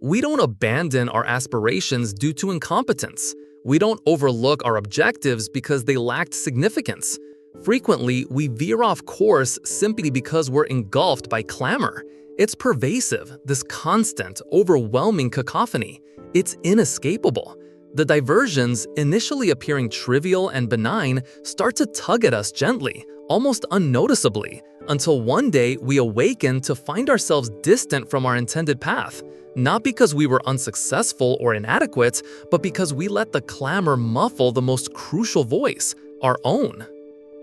We don't abandon our aspirations due to incompetence. We don't overlook our objectives because they lacked significance. Frequently, we veer off course simply because we're engulfed by clamor. It's pervasive, this constant, overwhelming cacophony. It's inescapable. The diversions, initially appearing trivial and benign, start to tug at us gently, almost unnoticeably, until one day we awaken to find ourselves distant from our intended path. Not because we were unsuccessful or inadequate, but because we let the clamor muffle the most crucial voice, our own.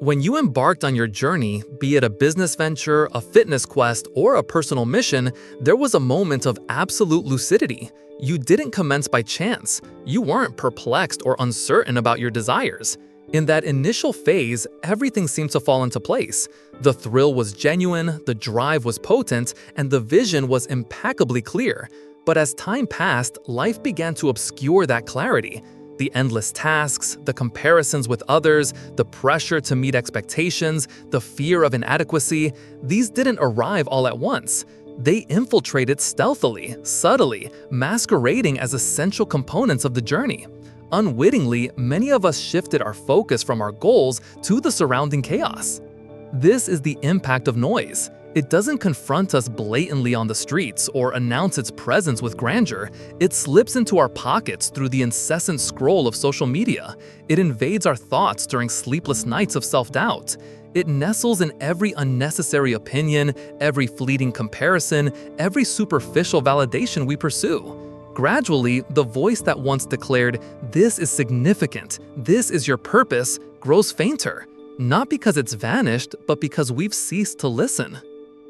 When you embarked on your journey, be it a business venture, a fitness quest, or a personal mission, there was a moment of absolute lucidity. You didn't commence by chance. You weren't perplexed or uncertain about your desires. In that initial phase, everything seemed to fall into place. The thrill was genuine, the drive was potent, and the vision was impeccably clear. But as time passed, life began to obscure that clarity. The endless tasks, the comparisons with others, the pressure to meet expectations, the fear of inadequacy, these didn't arrive all at once. They infiltrated stealthily, subtly, masquerading as essential components of the journey. Unwittingly, many of us shifted our focus from our goals to the surrounding chaos. This is the impact of noise. It doesn't confront us blatantly on the streets or announce its presence with grandeur. It slips into our pockets through the incessant scroll of social media. It invades our thoughts during sleepless nights of self-doubt. It nestles in every unnecessary opinion, every fleeting comparison, every superficial validation we pursue. Gradually, the voice that once declared, "This is significant, this is your purpose," grows fainter. Not because it's vanished, but because we've ceased to listen.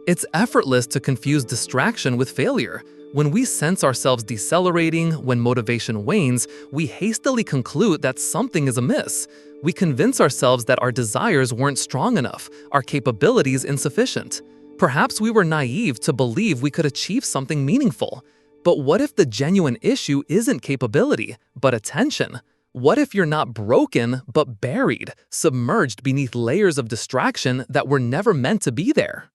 It's effortless to confuse distraction with failure. When we sense ourselves decelerating, when motivation wanes, we hastily conclude that something is amiss. We convince ourselves that our desires weren't strong enough, our capabilities insufficient. Perhaps we were naive to believe we could achieve something meaningful. But what if the genuine issue isn't capability, but attention? What if you're not broken, but buried, submerged beneath layers of distraction that were never meant to be there?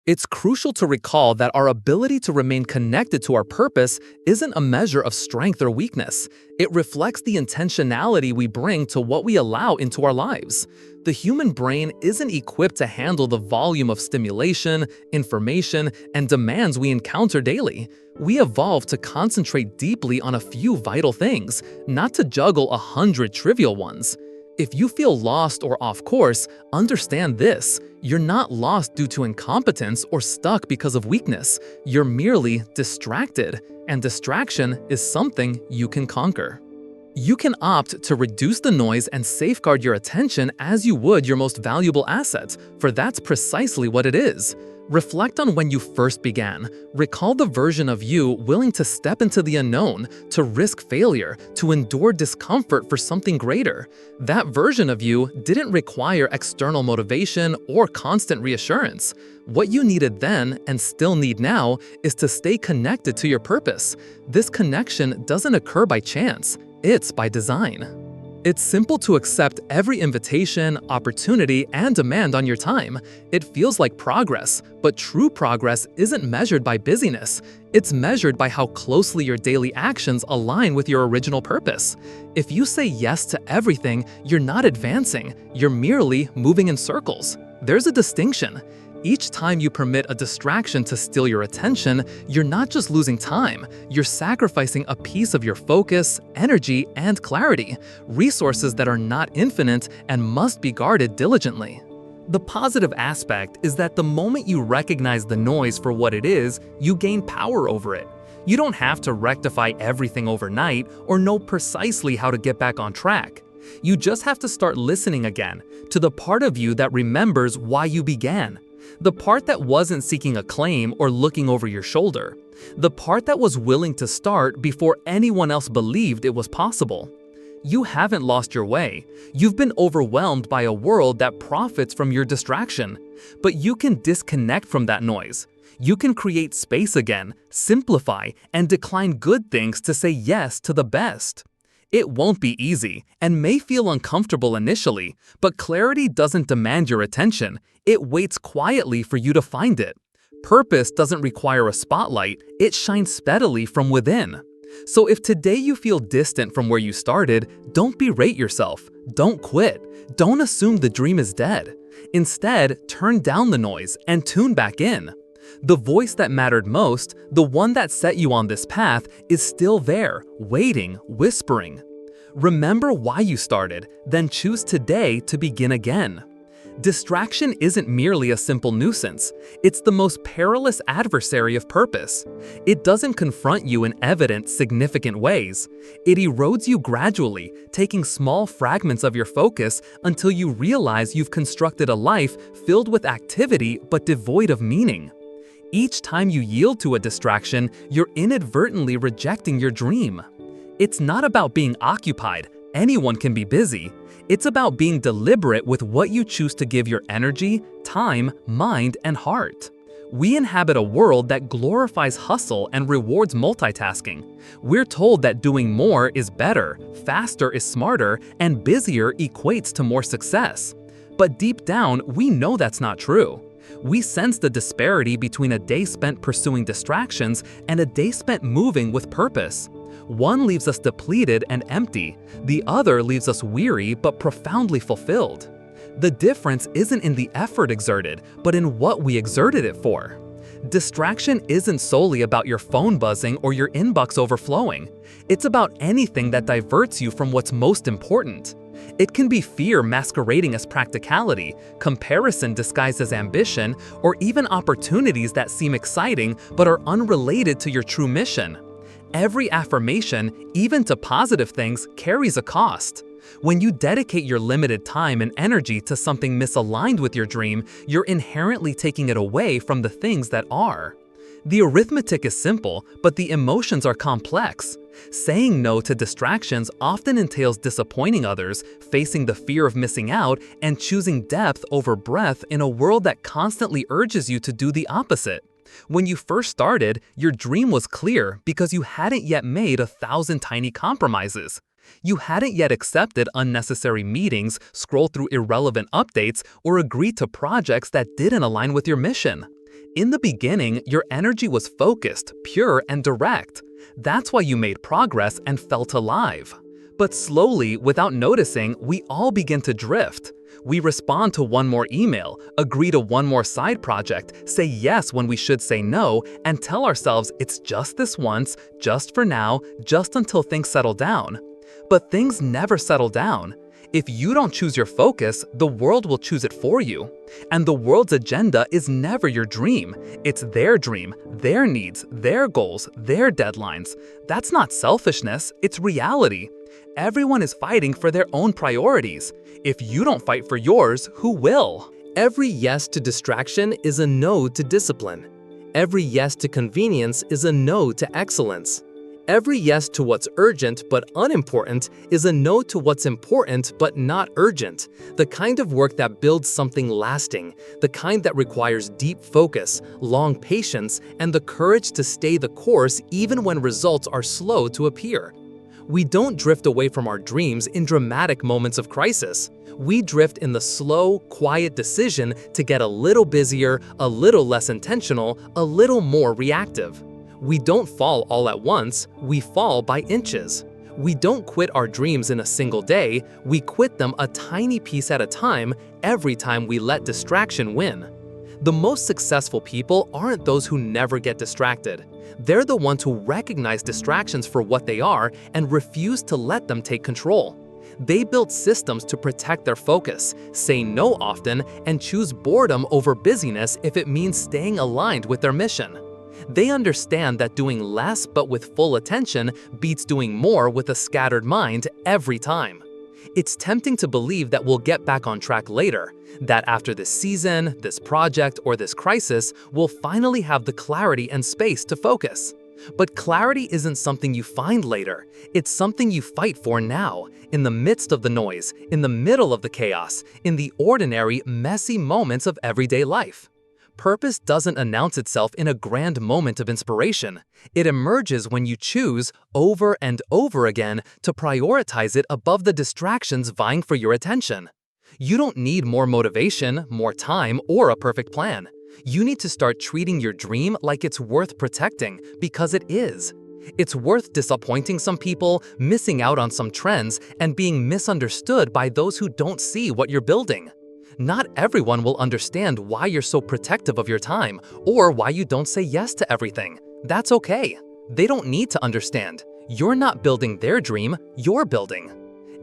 It's crucial to recall that our ability to remain connected to our purpose isn't a measure of strength or weakness. It reflects the intentionality we bring to what we allow into our lives. The human brain isn't equipped to handle the volume of stimulation, information, and demands we encounter daily. We evolved to concentrate deeply on a few vital things, not to juggle 100 trivial ones. If you feel lost or off course, understand this. You're not lost due to incompetence or stuck because of weakness. You're merely distracted, and distraction is something you can conquer. You can opt to reduce the noise and safeguard your attention as you would your most valuable asset, for that's precisely what it is. Reflect on when you first began. Recall the version of you willing to step into the unknown, to risk failure, to endure discomfort for something greater. That version of you didn't require external motivation or constant reassurance. What you needed then, and still need now, is to stay connected to your purpose. This connection doesn't occur by chance, it's by design. It's simple to accept every invitation, opportunity, and demand on your time. It feels like progress, but true progress isn't measured by busyness. It's measured by how closely your daily actions align with your original purpose. If you say yes to everything, you're not advancing, you're merely moving in circles. There's a distinction. Each time you permit a distraction to steal your attention, you're not just losing time, you're sacrificing a piece of your focus, energy, and clarity, resources that are not infinite and must be guarded diligently. The positive aspect is that the moment you recognize the noise for what it is, you gain power over it. You don't have to rectify everything overnight or know precisely how to get back on track. You just have to start listening again to the part of you that remembers why you began. The part that wasn't seeking acclaim or looking over your shoulder. The part that was willing to start before anyone else believed it was possible. You haven't lost your way. You've been overwhelmed by a world that profits from your distraction. But you can disconnect from that noise. You can create space again, simplify, and decline good things to say yes to the best. It won't be easy and may feel uncomfortable initially, but clarity doesn't demand your attention. It waits quietly for you to find it. Purpose doesn't require a spotlight, it shines steadily from within. So if today you feel distant from where you started, don't berate yourself, don't quit, don't assume the dream is dead. Instead, turn down the noise and tune back in. The voice that mattered most, the one that set you on this path, is still there, waiting, whispering. Remember why you started, then choose today to begin again. Distraction isn't merely a simple nuisance, it's the most perilous adversary of purpose. It doesn't confront you in evident, significant ways. It erodes you gradually, taking small fragments of your focus until you realize you've constructed a life filled with activity but devoid of meaning. Each time you yield to a distraction, you're inadvertently rejecting your dream. It's not about being occupied, anyone can be busy. It's about being deliberate with what you choose to give your energy, time, mind, and heart. We inhabit a world that glorifies hustle and rewards multitasking. We're told that doing more is better, faster is smarter, and busier equates to more success. But deep down, we know that's not true. We sense the disparity between a day spent pursuing distractions and a day spent moving with purpose. One leaves us depleted and empty, the other leaves us weary but profoundly fulfilled. The difference isn't in the effort exerted, but in what we exerted it for. Distraction isn't solely about your phone buzzing or your inbox overflowing. It's about anything that diverts you from what's most important. It can be fear masquerading as practicality, comparison disguised as ambition, or even opportunities that seem exciting but are unrelated to your true mission. Every affirmation, even to positive things, carries a cost. When you dedicate your limited time and energy to something misaligned with your dream, you're inherently taking it away from the things that are. The arithmetic is simple, but the emotions are complex. Saying no to distractions often entails disappointing others, facing the fear of missing out, and choosing depth over breadth in a world that constantly urges you to do the opposite. When you first started, your dream was clear because you hadn't yet made 1,000 tiny compromises. You hadn't yet accepted unnecessary meetings, scrolled through irrelevant updates, or agreed to projects that didn't align with your mission. In the beginning, your energy was focused, pure, and direct. That's why you made progress and felt alive. But slowly, without noticing, we all begin to drift. We respond to one more email, agree to one more side project, say yes when we should say no, and tell ourselves it's just this once, just for now, just until things settle down. But things never settle down. If you don't choose your focus, the world will choose it for you. And the world's agenda is never your dream. It's their dream, their needs, their goals, their deadlines. That's not selfishness, it's reality. Everyone is fighting for their own priorities. If you don't fight for yours, who will? Every yes to distraction is a no to discipline. Every yes to convenience is a no to excellence. Every yes to what's urgent but unimportant is a no to what's important but not urgent. The kind of work that builds something lasting, the kind that requires deep focus, long patience, and the courage to stay the course even when results are slow to appear. We don't drift away from our dreams in dramatic moments of crisis. We drift in the slow, quiet decision to get a little busier, a little less intentional, a little more reactive. We don't fall all at once, we fall by inches. We don't quit our dreams in a single day, we quit them a tiny piece at a time every time we let distraction win. The most successful people aren't those who never get distracted. They're the ones who recognize distractions for what they are and refuse to let them take control. They built systems to protect their focus, say no often, and choose boredom over busyness if it means staying aligned with their mission. They understand that doing less but with full attention beats doing more with a scattered mind every time. It's tempting to believe that we'll get back on track later, that after this season, this project, or this crisis, we'll finally have the clarity and space to focus. But clarity isn't something you find later, it's something you fight for now, in the midst of the noise, in the middle of the chaos, in the ordinary, messy moments of everyday life. Purpose doesn't announce itself in a grand moment of inspiration. It emerges when you choose, over and over again, to prioritize it above the distractions vying for your attention. You don't need more motivation, more time, or a perfect plan. You need to start treating your dream like it's worth protecting, because it is. It's worth disappointing some people, missing out on some trends, and being misunderstood by those who don't see what you're building. Not everyone will understand why you're so protective of your time, or why you don't say yes to everything. That's okay. They don't need to understand. You're not building their dream, you're building.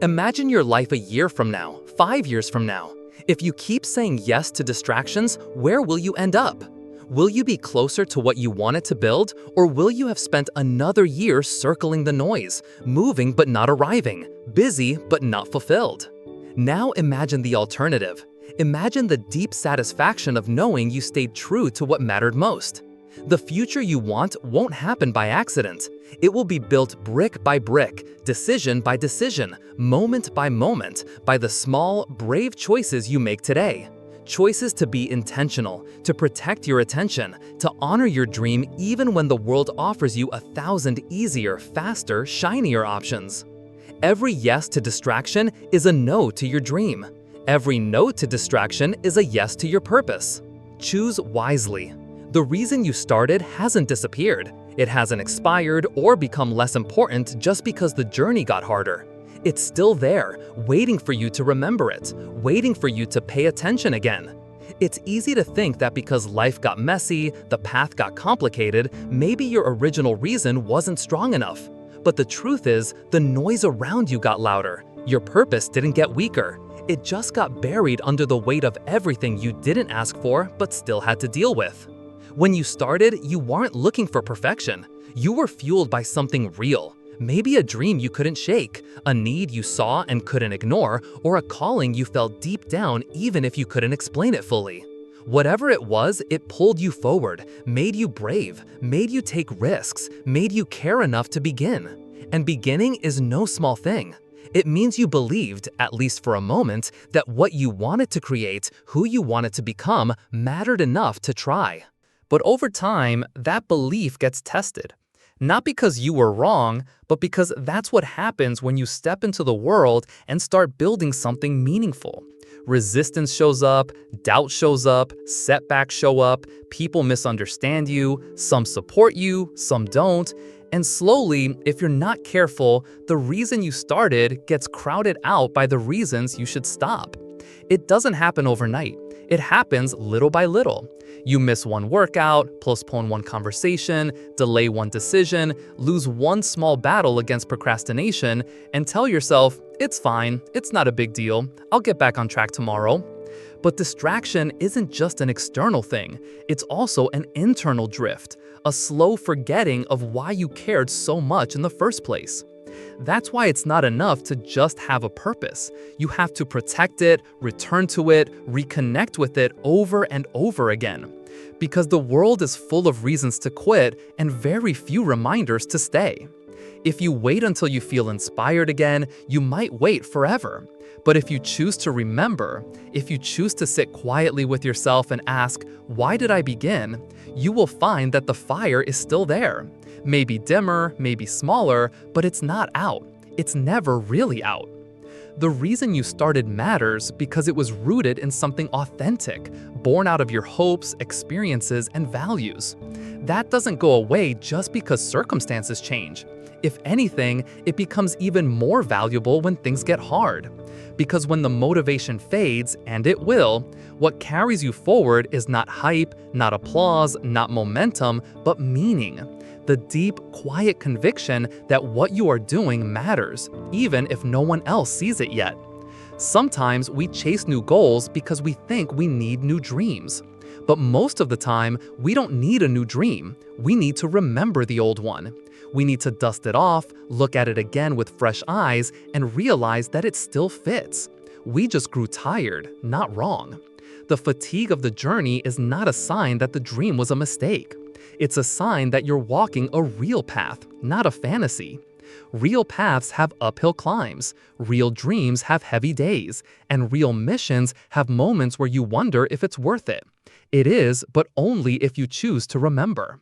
Imagine your life a year from now, 5 years from now. If you keep saying yes to distractions, where will you end up? Will you be closer to what you wanted to build, or will you have spent another year circling the noise, moving but not arriving, busy but not fulfilled? Now imagine the alternative. Imagine the deep satisfaction of knowing you stayed true to what mattered most. The future you want won't happen by accident. It will be built brick by brick, decision by decision, moment by moment, by the small, brave choices you make today. Choices to be intentional, to protect your attention, to honor your dream even when the world offers you 1,000 easier, faster, shinier options. Every yes to distraction is a no to your dream. Every no to distraction is a yes to your purpose. Choose wisely. The reason you started hasn't disappeared. It hasn't expired or become less important just because the journey got harder. It's still there, waiting for you to remember it, waiting for you to pay attention again. It's easy to think that because life got messy, the path got complicated, maybe your original reason wasn't strong enough. But the truth is, the noise around you got louder. Your purpose didn't get weaker. It just got buried under the weight of everything you didn't ask for but still had to deal with. When you started, you weren't looking for perfection. You were fueled by something real. Maybe a dream you couldn't shake, a need you saw and couldn't ignore, or a calling you felt deep down even if you couldn't explain it fully. Whatever it was, it pulled you forward, made you brave, made you take risks, made you care enough to begin. And beginning is no small thing. It means you believed, at least for a moment, that what you wanted to create, who you wanted to become, mattered enough to try. But over time, that belief gets tested. Not because you were wrong, but because that's what happens when you step into the world and start building something meaningful. Resistance shows up, doubt shows up, setbacks show up, people misunderstand you, some support you, some don't. And slowly, if you're not careful, the reason you started gets crowded out by the reasons you should stop. It doesn't happen overnight. It happens little by little. You miss one workout, postpone one conversation, delay one decision, lose one small battle against procrastination, and tell yourself, it's fine, it's not a big deal, I'll get back on track tomorrow. But distraction isn't just an external thing, it's also an internal drift, a slow forgetting of why you cared so much in the first place. That's why it's not enough to just have a purpose. You have to protect it, return to it, reconnect with it over and over again. Because the world is full of reasons to quit and very few reminders to stay. If you wait until you feel inspired again, you might wait forever. But if you choose to remember, if you choose to sit quietly with yourself and ask, why did I begin? You will find that the fire is still there. Maybe dimmer, maybe smaller, but it's not out. It's never really out. The reason you started matters because it was rooted in something authentic, born out of your hopes, experiences, and values. That doesn't go away just because circumstances change. If anything, it becomes even more valuable when things get hard. Because when the motivation fades, and it will, what carries you forward is not hype, not applause, not momentum, but meaning. The deep, quiet conviction that what you are doing matters, even if no one else sees it yet. Sometimes we chase new goals because we think we need new dreams. But most of the time, we don't need a new dream. We need to remember the old one. We need to dust it off, look at it again with fresh eyes, and realize that it still fits. We just grew tired, not wrong. The fatigue of the journey is not a sign that the dream was a mistake. It's a sign that you're walking a real path, not a fantasy. Real paths have uphill climbs, real dreams have heavy days, and real missions have moments where you wonder if it's worth it. It is, but only if you choose to remember.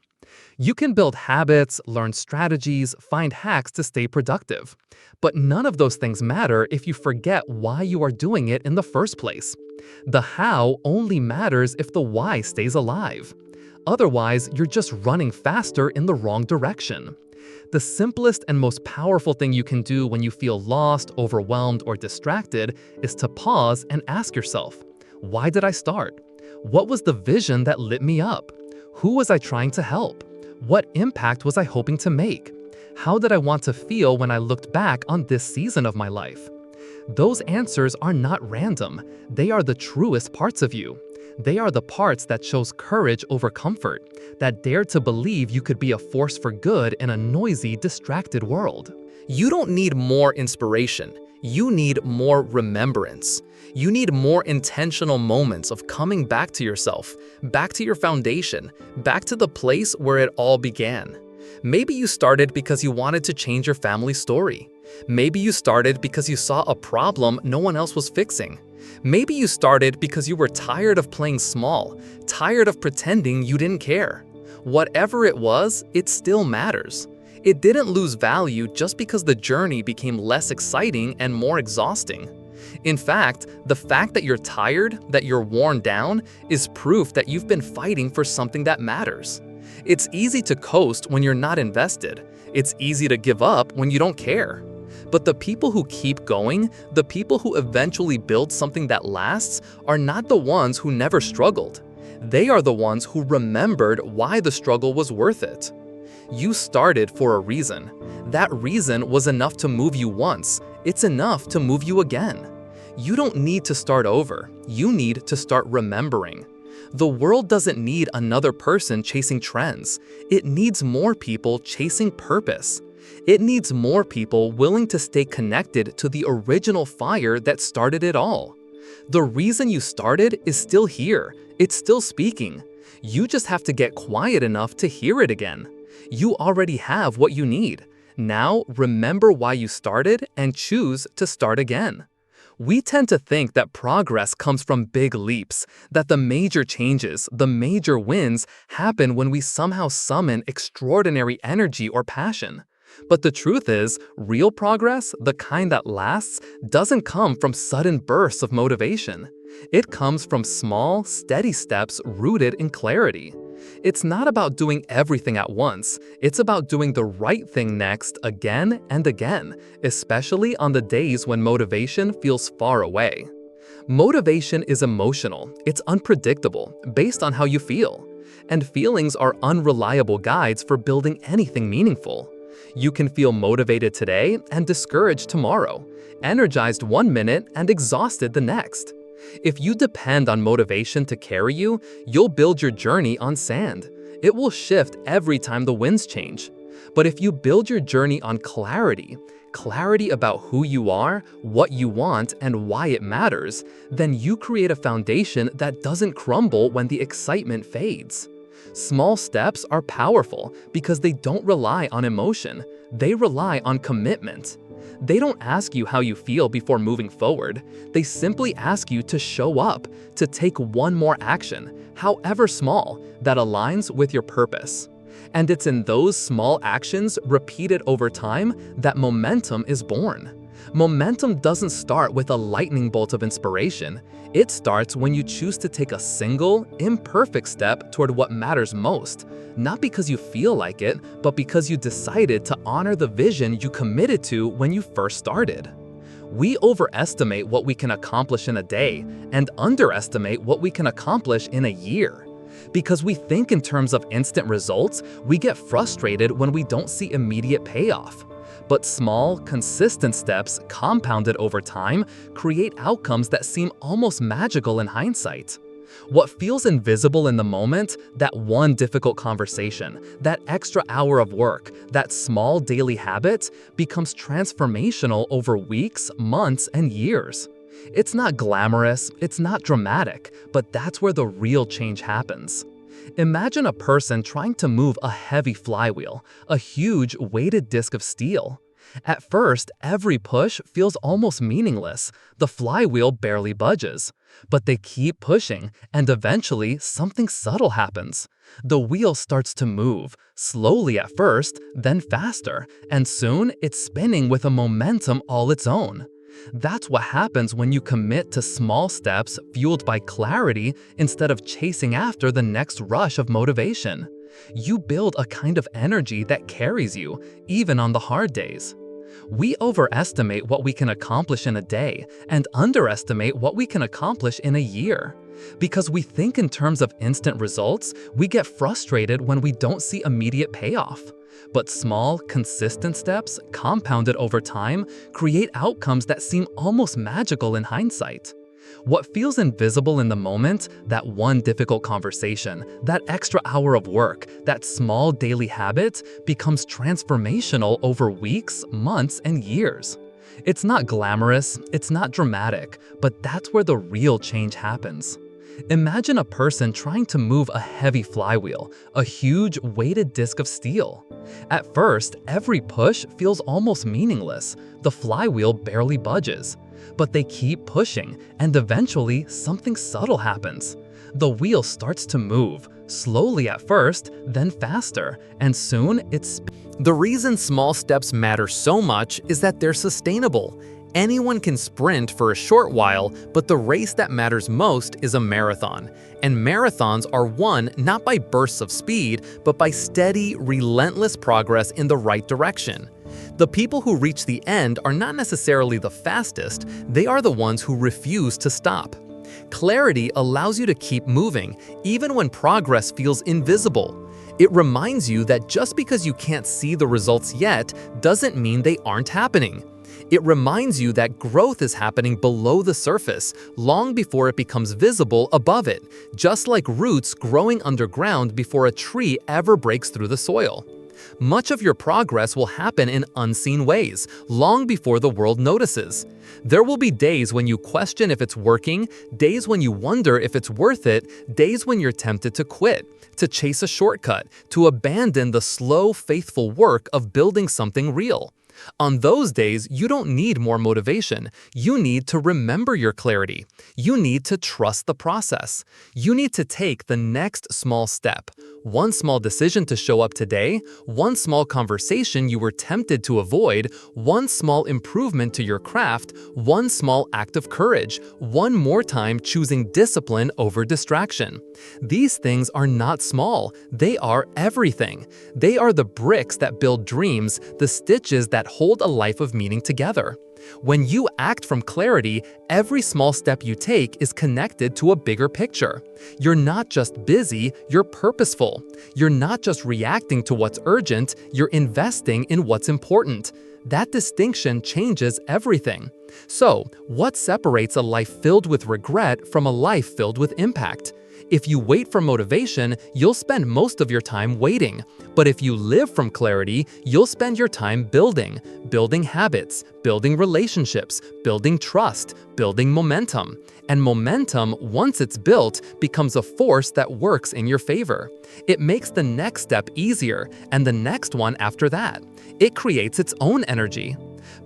You can build habits, learn strategies, find hacks to stay productive. But none of those things matter if you forget why you are doing it in the first place. The how only matters if the why stays alive. Otherwise, you're just running faster in the wrong direction. The simplest and most powerful thing you can do when you feel lost, overwhelmed, or distracted is to pause and ask yourself, why did I start? What was the vision that lit me up? Who was I trying to help? What impact was I hoping to make? How did I want to feel when I looked back on this season of my life? Those answers are not random. They are the truest parts of you. They are the parts that chose courage over comfort, that dared to believe you could be a force for good in a noisy, distracted world. You don't need more inspiration. You need more remembrance. You need more intentional moments of coming back to yourself, back to your foundation, back to the place where it all began. Maybe you started because you wanted to change your family story. Maybe you started because you saw a problem no one else was fixing. Maybe you started because you were tired of playing small, tired of pretending you didn't care. Whatever it was, it still matters. It didn't lose value just because the journey became less exciting and more exhausting. In fact that you're tired, that you're worn down, is proof that you've been fighting for something that matters. It's easy to coast when you're not invested. It's easy to give up when you don't care. But the people who keep going, the people who eventually build something that lasts, are not the ones who never struggled. They are the ones who remembered why the struggle was worth it. You started for a reason. That reason was enough to move you once. It's enough to move you again. You don't need to start over. You need to start remembering. The world doesn't need another person chasing trends. It needs more people chasing purpose. It needs more people willing to stay connected to the original fire that started it all. The reason you started is still here. It's still speaking. You just have to get quiet enough to hear it again. You already have what you need. Now, remember why you started and choose to start again. We tend to think that progress comes from big leaps, that the major changes, the major wins, happen when we somehow summon extraordinary energy or passion. But the truth is, real progress, the kind that lasts, doesn't come from sudden bursts of motivation. It comes from small, steady steps rooted in clarity. It's not about doing everything at once. It's about doing the right thing next again and again, especially on the days when motivation feels far away. Motivation is emotional. It's unpredictable, based on how you feel. And feelings are unreliable guides for building anything meaningful. You can feel motivated today and discouraged tomorrow, energized one minute and exhausted the next. If you depend on motivation to carry you, you'll build your journey on sand. It will shift every time the winds change. But if you build your journey on clarity about who you are, what you want, and why it matters, then you create a foundation that doesn't crumble when the excitement fades. Small steps are powerful because they don't rely on emotion. They rely on commitment. They don't ask you how you feel before moving forward. They simply ask you to show up, to take one more action, however small, that aligns with your purpose. And it's in those small actions repeated over time that momentum is born. Momentum doesn't start with a lightning bolt of inspiration. It starts when you choose to take a single, imperfect step toward what matters most, not because you feel like it, but because you decided to honor the vision you committed to when you first started. We overestimate what we can accomplish in a day and underestimate what we can accomplish in a year. Because we think in terms of instant results, we get frustrated when we don't see immediate payoff. But small, consistent steps compounded over time create outcomes that seem almost magical in hindsight. What feels invisible in the moment, that one difficult conversation, that extra hour of work, that small daily habit, becomes transformational over weeks, months, and years. It's not glamorous, it's not dramatic, but that's where the real change happens. Imagine a person trying to move a heavy flywheel, a huge weighted disc of steel. At first, every push feels almost meaningless. The flywheel barely budges. But they keep pushing, and eventually something subtle happens. The wheel starts to move, slowly at first, then faster, and soon it's spinning with a momentum all its own. That's what happens when you commit to small steps fueled by clarity instead of chasing after the next rush of motivation. You build a kind of energy that carries you, even on the hard days. We overestimate what we can accomplish in a day and underestimate what we can accomplish in a year. Because we think in terms of instant results, we get frustrated when we don't see immediate payoff. But small, consistent steps, compounded over time, create outcomes that seem almost magical in hindsight. What feels invisible in the moment, that one difficult conversation, that extra hour of work, that small daily habit, becomes transformational over weeks, months, and years. It's not glamorous, it's not dramatic, but that's where the real change happens. Imagine a person trying to move a heavy flywheel, a huge weighted disc of steel. At first, every push feels almost meaningless. The flywheel barely budges. But they keep pushing, and eventually something subtle happens. The wheel starts to move, slowly at first, then faster, and soon it's... The reason small steps matter so much is that they're sustainable. Anyone can sprint for a short while, but the race that matters most is a marathon. And marathons are won not by bursts of speed, but by steady, relentless progress in the right direction. The people who reach the end are not necessarily the fastest, they are the ones who refuse to stop. Clarity allows you to keep moving, even when progress feels invisible. It reminds you that just because you can't see the results yet doesn't mean they aren't happening. It reminds you that growth is happening below the surface, long before it becomes visible above it, just like roots growing underground before a tree ever breaks through the soil. Much of your progress will happen in unseen ways, long before the world notices. There will be days when you question if it's working, days when you wonder if it's worth it, days when you're tempted to quit, to chase a shortcut, to abandon the slow, faithful work of building something real. On those days, you don't need more motivation. You need to remember your clarity. You need to trust the process. You need to take the next small step. One small decision to show up today, one small conversation you were tempted to avoid, one small improvement to your craft, one small act of courage, one more time choosing discipline over distraction. These things are not small, they are everything. They are the bricks that build dreams, the stitches that hold a life of meaning together. When you act from clarity, every small step you take is connected to a bigger picture. You're not just busy, you're purposeful. You're not just reacting to what's urgent, you're investing in what's important. That distinction changes everything. So, what separates a life filled with regret from a life filled with impact? If you wait for motivation, you'll spend most of your time waiting. But if you live from clarity, you'll spend your time building habits, building relationships, building trust, building momentum. And momentum, once it's built, becomes a force that works in your favor. It makes the next step easier, and the next one after that. It creates its own energy.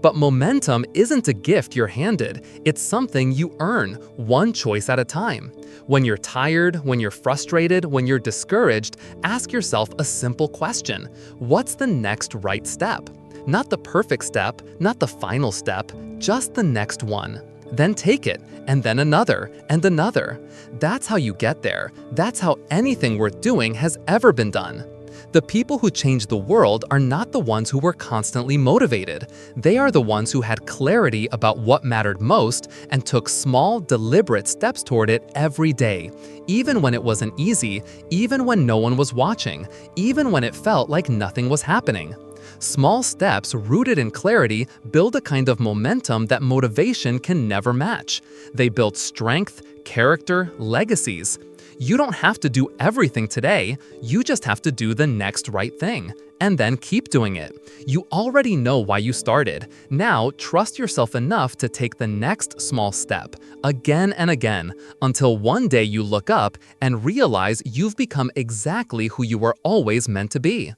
But momentum isn't a gift you're handed, it's something you earn, one choice at a time. When you're tired, when you're frustrated, when you're discouraged, ask yourself a simple question. What's the next right step? Not the perfect step, not the final step, just the next one. Then take it, and then another, and another. That's how you get there. That's how anything worth doing has ever been done. The people who changed the world are not the ones who were constantly motivated. They are the ones who had clarity about what mattered most and took small, deliberate steps toward it every day, even when it wasn't easy, even when no one was watching, even when it felt like nothing was happening. Small steps rooted in clarity build a kind of momentum that motivation can never match. They build strength, character, legacies. You don't have to do everything today, you just have to do the next right thing, and then keep doing it. You already know why you started. Now, trust yourself enough to take the next small step, again and again, until one day you look up and realize you've become exactly who you were always meant to be.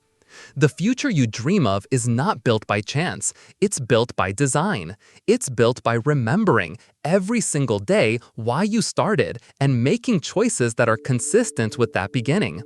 The future you dream of is not built by chance, it's built by design. It's built by remembering every single day why you started and making choices that are consistent with that beginning.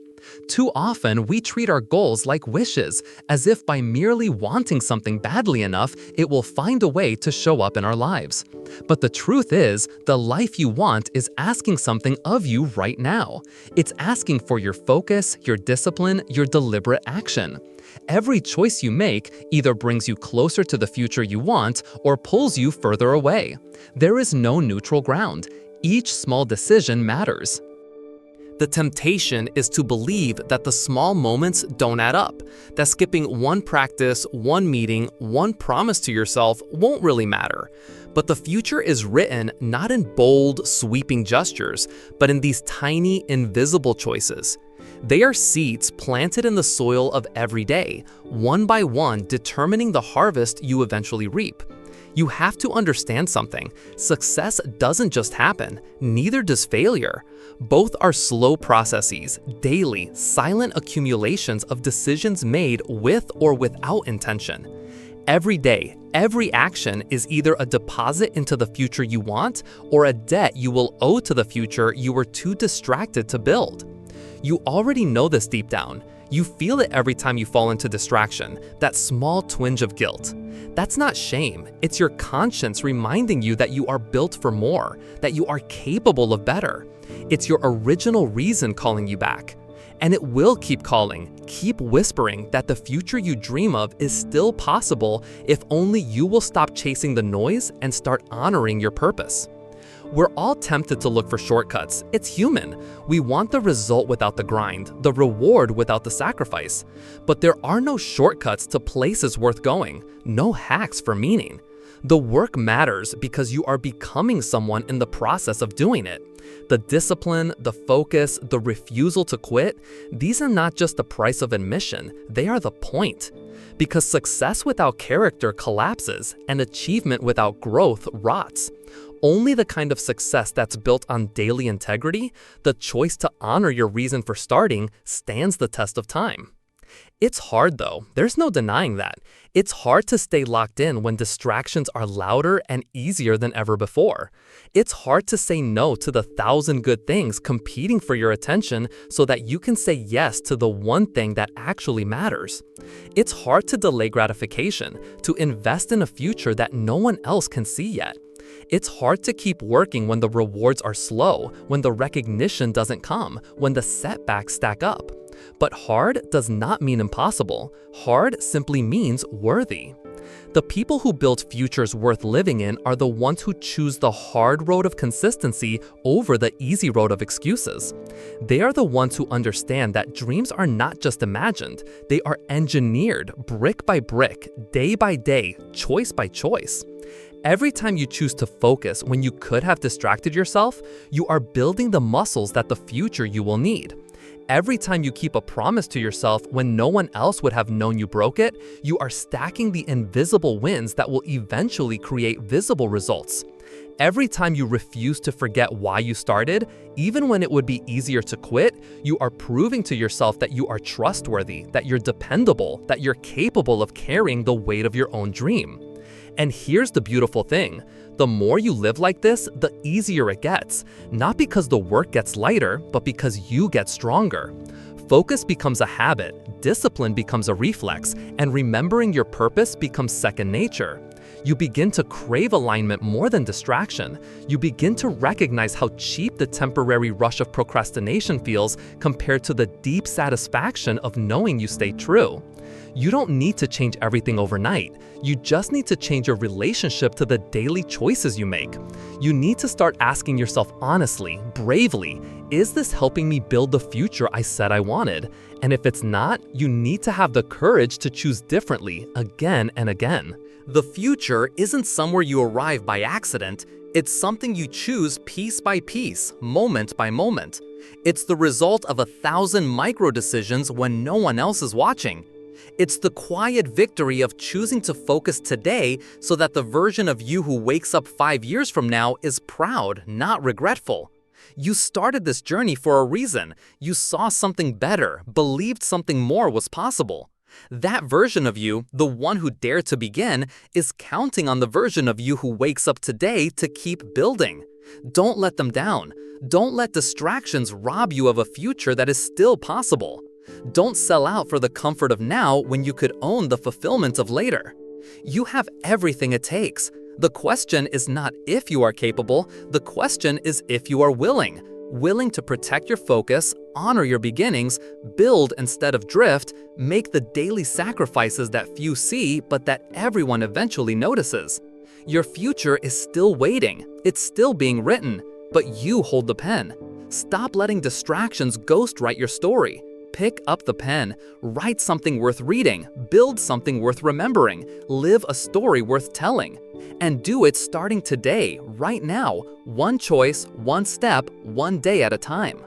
Too often, we treat our goals like wishes, as if by merely wanting something badly enough, it will find a way to show up in our lives. But the truth is, the life you want is asking something of you right now. It's asking for your focus, your discipline, your deliberate action. Every choice you make either brings you closer to the future you want or pulls you further away. There is no neutral ground. Each small decision matters. The temptation is to believe that the small moments don't add up, that skipping one practice, one meeting, one promise to yourself won't really matter. But the future is written not in bold, sweeping gestures, but in these tiny, invisible choices. They are seeds planted in the soil of every day, one by one determining the harvest you eventually reap. You have to understand something. Success doesn't just happen, neither does failure. Both are slow processes, daily, silent accumulations of decisions made with or without intention. Every day, every action is either a deposit into the future you want or a debt you will owe to the future you were too distracted to build. You already know this deep down. You feel it every time you fall into distraction, that small twinge of guilt. That's not shame, it's your conscience reminding you that you are built for more, that you are capable of better. It's your original reason calling you back. And it will keep calling, keep whispering that the future you dream of is still possible if only you will stop chasing the noise and start honoring your purpose. We're all tempted to look for shortcuts. It's human. We want the result without the grind, the reward without the sacrifice. But there are no shortcuts to places worth going, no hacks for meaning. The work matters because you are becoming someone in the process of doing it. The discipline, the focus, the refusal to quit, these are not just the price of admission, they are the point. Because success without character collapses and achievement without growth rots. Only the kind of success that's built on daily integrity, the choice to honor your reason for starting, stands the test of time. It's hard though, there's no denying that. It's hard to stay locked in when distractions are louder and easier than ever before. It's hard to say no to the 1,000 good things competing for your attention so that you can say yes to the one thing that actually matters. It's hard to delay gratification, to invest in a future that no one else can see yet. It's hard to keep working when the rewards are slow, when the recognition doesn't come, when the setbacks stack up. But hard does not mean impossible. Hard simply means worthy. The people who build futures worth living in are the ones who choose the hard road of consistency over the easy road of excuses. They are the ones who understand that dreams are not just imagined, they are engineered brick by brick, day by day, choice by choice. Every time you choose to focus when you could have distracted yourself, you are building the muscles that the future you will need. Every time you keep a promise to yourself when no one else would have known you broke it, you are stacking the invisible wins that will eventually create visible results. Every time you refuse to forget why you started, even when it would be easier to quit, you are proving to yourself that you are trustworthy, that you're dependable, that you're capable of carrying the weight of your own dream. And here's the beautiful thing. The more you live like this, the easier it gets. Not because the work gets lighter, but because you get stronger. Focus becomes a habit, discipline becomes a reflex, and remembering your purpose becomes second nature. You begin to crave alignment more than distraction. You begin to recognize how cheap the temporary rush of procrastination feels compared to the deep satisfaction of knowing you stayed true. You don't need to change everything overnight. You just need to change your relationship to the daily choices you make. You need to start asking yourself honestly, bravely, is this helping me build the future I said I wanted? And if it's not, you need to have the courage to choose differently again and again. The future isn't somewhere you arrive by accident. It's something you choose piece by piece, moment by moment. It's the result of 1,000 micro decisions when no one else is watching. It's the quiet victory of choosing to focus today so that the version of you who wakes up 5 years from now is proud, not regretful. You started this journey for a reason. You saw something better, believed something more was possible. That version of you, the one who dared to begin, is counting on the version of you who wakes up today to keep building. Don't let them down. Don't let distractions rob you of a future that is still possible. Don't sell out for the comfort of now when you could own the fulfillment of later. You have everything it takes. The question is not if you are capable, the question is if you are willing. Willing to protect your focus, honor your beginnings, build instead of drift, make the daily sacrifices that few see but that everyone eventually notices. Your future is still waiting, it's still being written, but you hold the pen. Stop letting distractions ghostwrite your story. Pick up the pen, write something worth reading, build something worth remembering, live a story worth telling. And do it starting today, right now, one choice, one step, one day at a time.